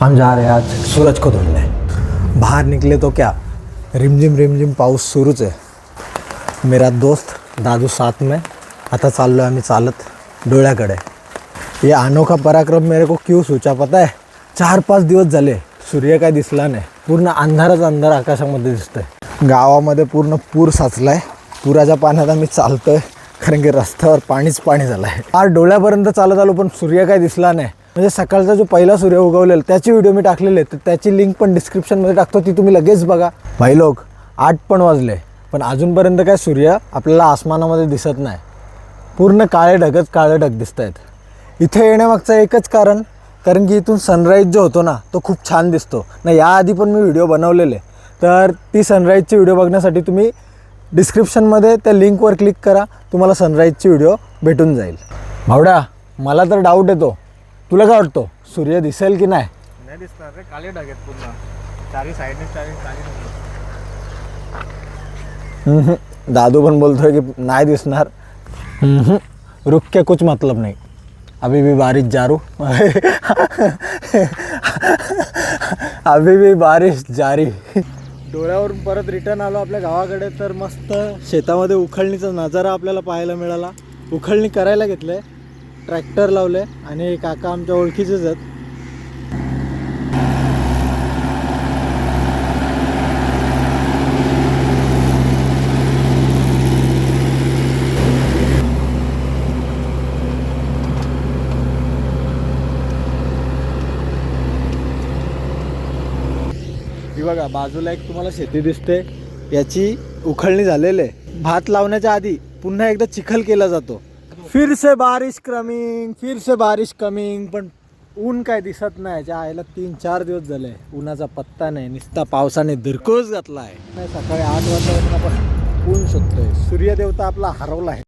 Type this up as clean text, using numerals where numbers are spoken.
हम जा रहे हैं आज सूरज को ढूंढने। बाहर निकले तो क्या, रिमझिम पाऊस सुरूच आहे। मेरा दोस्त दादू साथ में। आता चाललो आम्ही चालत डोळ्याकडे। ये अनोखा पराक्रम मेरे को क्यों सूचा पता है? 4-5 दिवस झाले सूर्य काय दिसला नाही, पूर्ण अंधारच अंधार आकाशामध्ये दिसतंय। गावामध्ये पूर्ण पूर साचलाय। पुराच्या पाण्यात आम्ही चालतोय कारण की रस्त्यावर पाणीच पाणी झालंय। फार डोळ्यापर्यंत चालत आलो पण सूर्य काय दिसला नाही। म्हणजे सकाळचा जो पहिला सूर्य उगवलेला त्याची व्हिडिओ मी टाकलेले, तर त्याची लिंक पण डिस्क्रिप्शनमध्ये टाकतो, ती तुम्ही लगेच बघा। भाई लोक 8 पण वाजले पण अजूनपर्यंत काय सूर्य आपल्याला आसमानामध्ये दिसत नाही। पूर्ण काळे ढग दिसत आहेत। इथे येण्यामागचं एकच कारण की इथून सनराईज जो होतो ना तो खूप छान दिसतो ना। याआधी पण मी व्हिडिओ बनवलेले, तर ती सनराईजची व्हिडिओ बघण्यासाठी तुम्ही डिस्क्रिप्शनमध्ये त्या लिंकवर क्लिक करा, तुम्हाला सनराईजची व्हिडिओ भेटून जाईल। भावड्या, मला तर डाऊट येतो, तुला काय वाटतं सूर्य दिसेल की नाही? नाही दिसणार रे, काळे ढग आहेत पूर्ण चारी साईडने काळे ढग। दादू पण बोलतोय की नाही दिसणार। रुक के कुछ मतलब नहीं, अभी भी बारिश जारू अभी भी बारिश जारी। डोळ्यावरून परत रिटर्न आलो आपल्या गावाकडे, तर मस्त शेतामध्ये उखळणीचा नजारा आपल्याला पाहायला मिळाला। उखळणी करायला घेतलंय, ट्रॅक्टर लावले आणि काका आमच्या ओळखीचेच आहेत। ही बघा बाजूला एक तुम्हाला शेती दिसते, याची उखळणी झालेली आहे। भात लावण्याच्या आधी पुन्हा एकदा चिखल केला जातो। फिर से बारिश कमिंग, पण ऊन काय दिसत नाही। याच्या आईला 3-4 दिवस झाले उन्हाचा पत्ता नाही, नुसता पावसाने धुरकोस घातला आहे। सकाळी 8 वाजता आपण ऊन शोधतोय। सूर्यदेवता आपला हरवला आहे।